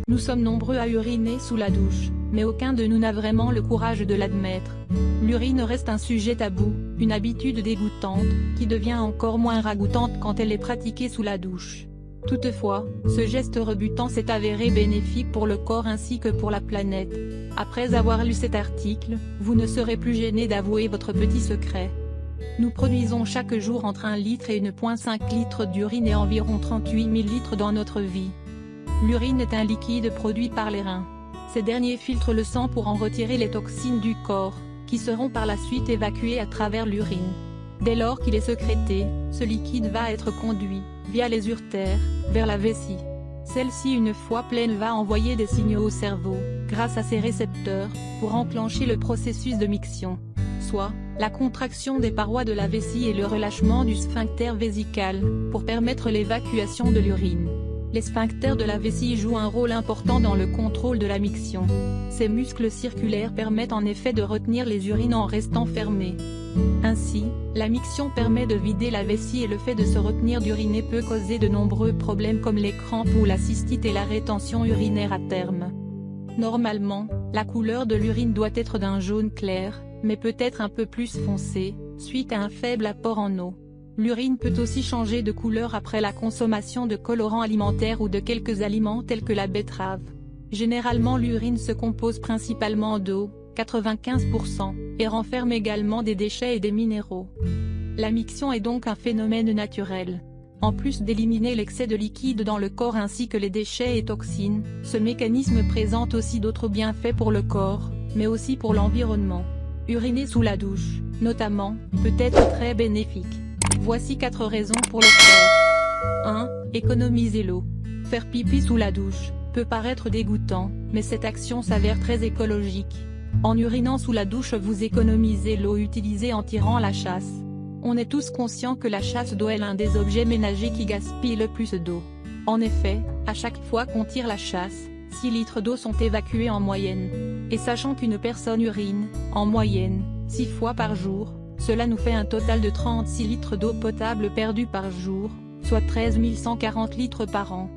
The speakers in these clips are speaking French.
Nous sommes nombreux à uriner sous la douche, mais aucun de nous n'a vraiment le courage de l'admettre. L'urine reste un sujet tabou, une habitude dégoûtante, qui devient encore moins ragoûtante quand elle est pratiquée sous la douche. Toutefois, ce geste rebutant s'est avéré bénéfique pour le corps ainsi que pour la planète. Après avoir lu cet article, vous ne serez plus gêné d'avouer votre petit secret. Nous produisons chaque jour entre 1 litre et 1,5 litre d'urine et environ 38 000 litres dans notre vie. L'urine est un liquide produit par les reins. Ces derniers filtrent le sang pour en retirer les toxines du corps, qui seront par la suite évacuées à travers l'urine. Dès lors qu'il est sécrété, ce liquide va être conduit, via les uretères, vers la vessie. Celle-ci une fois pleine va envoyer des signaux au cerveau, grâce à ses récepteurs, pour enclencher le processus de miction. Soit, la contraction des parois de la vessie et le relâchement du sphincter vésical, pour permettre l'évacuation de l'urine. Les sphincters de la vessie jouent un rôle important dans le contrôle de la miction. Ces muscles circulaires permettent en effet de retenir les urines en restant fermés. Ainsi, la miction permet de vider la vessie et le fait de se retenir d'uriner peut causer de nombreux problèmes comme les crampes ou la cystite et la rétention urinaire à terme. Normalement, la couleur de l'urine doit être d'un jaune clair, mais peut être un peu plus foncé, suite à un faible apport en eau. L'urine peut aussi changer de couleur après la consommation de colorants alimentaires ou de quelques aliments tels que la betterave. Généralement l'urine se compose principalement d'eau, 95%, et renferme également des déchets et des minéraux. La miction est donc un phénomène naturel. En plus d'éliminer l'excès de liquide dans le corps ainsi que les déchets et toxines, ce mécanisme présente aussi d'autres bienfaits pour le corps, mais aussi pour l'environnement. Uriner sous la douche, notamment, peut être très bénéfique. Voici 4 raisons pour le faire. 1. Économiser l'eau. Faire pipi sous la douche peut paraître dégoûtant, mais cette action s'avère très écologique. En urinant sous la douche vous économisez l'eau utilisée en tirant la chasse. On est tous conscients que la chasse d'eau est l'un des objets ménagers qui gaspille le plus d'eau. En effet, à chaque fois qu'on tire la chasse, 6 litres d'eau sont évacués en moyenne. Et sachant qu'une personne urine, en moyenne, 6 fois par jour, cela nous fait un total de 36 litres d'eau potable perdue par jour, soit 13 140 litres par an.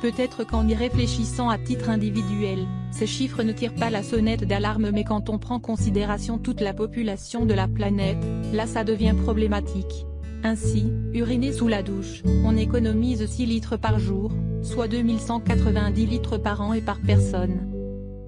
Peut-être qu'en y réfléchissant à titre individuel, ces chiffres ne tirent pas la sonnette d'alarme, mais quand on prend en considération toute la population de la planète, là ça devient problématique. Ainsi, uriner sous la douche, on économise 6 litres par jour, soit 2190 litres par an et par personne.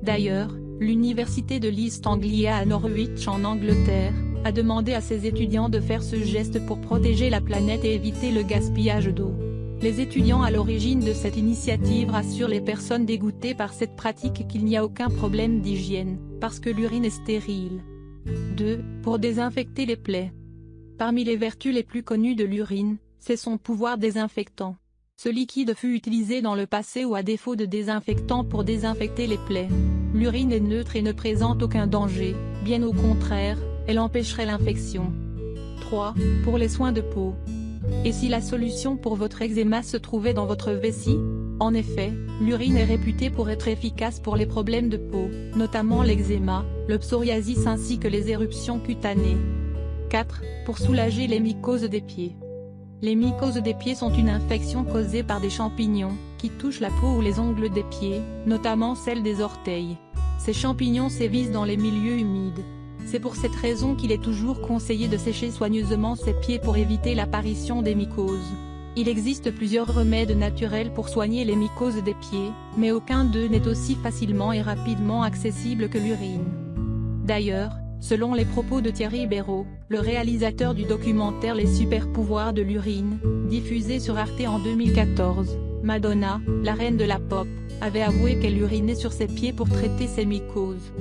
D'ailleurs, l'université de l'East Anglia à Norwich en Angleterre, a demandé à ses étudiants de faire ce geste pour protéger la planète et éviter le gaspillage d'eau. Les étudiants à l'origine de cette initiative rassurent les personnes dégoûtées par cette pratique qu'il n'y a aucun problème d'hygiène, parce que l'urine est stérile. 2. Pour désinfecter les plaies. Parmi les vertus les plus connues de l'urine, c'est son pouvoir désinfectant. Ce liquide fut utilisé dans le passé ou à défaut de désinfectant pour désinfecter les plaies. L'urine est neutre et ne présente aucun danger, bien au contraire, elle empêcherait l'infection. 3. Pour les soins de peau. Et si la solution pour votre eczéma se trouvait dans votre vessie? En effet, l'urine est réputée pour être efficace pour les problèmes de peau, notamment l'eczéma, le psoriasis ainsi que les éruptions cutanées. 4. Pour soulager les mycoses des pieds. Les mycoses des pieds sont une infection causée par des champignons, qui touchent la peau ou les ongles des pieds, notamment celle des orteils. Ces champignons sévissent dans les milieux humides. C'est pour cette raison qu'il est toujours conseillé de sécher soigneusement ses pieds pour éviter l'apparition des mycoses. Il existe plusieurs remèdes naturels pour soigner les mycoses des pieds, mais aucun d'eux n'est aussi facilement et rapidement accessible que l'urine. D'ailleurs, selon les propos de Thierry Béraud, le réalisateur du documentaire Les super pouvoirs de l'urine, diffusé sur Arte en 2014, Madonna, la reine de la pop, avait avoué qu'elle urinait sur ses pieds pour traiter ses mycoses.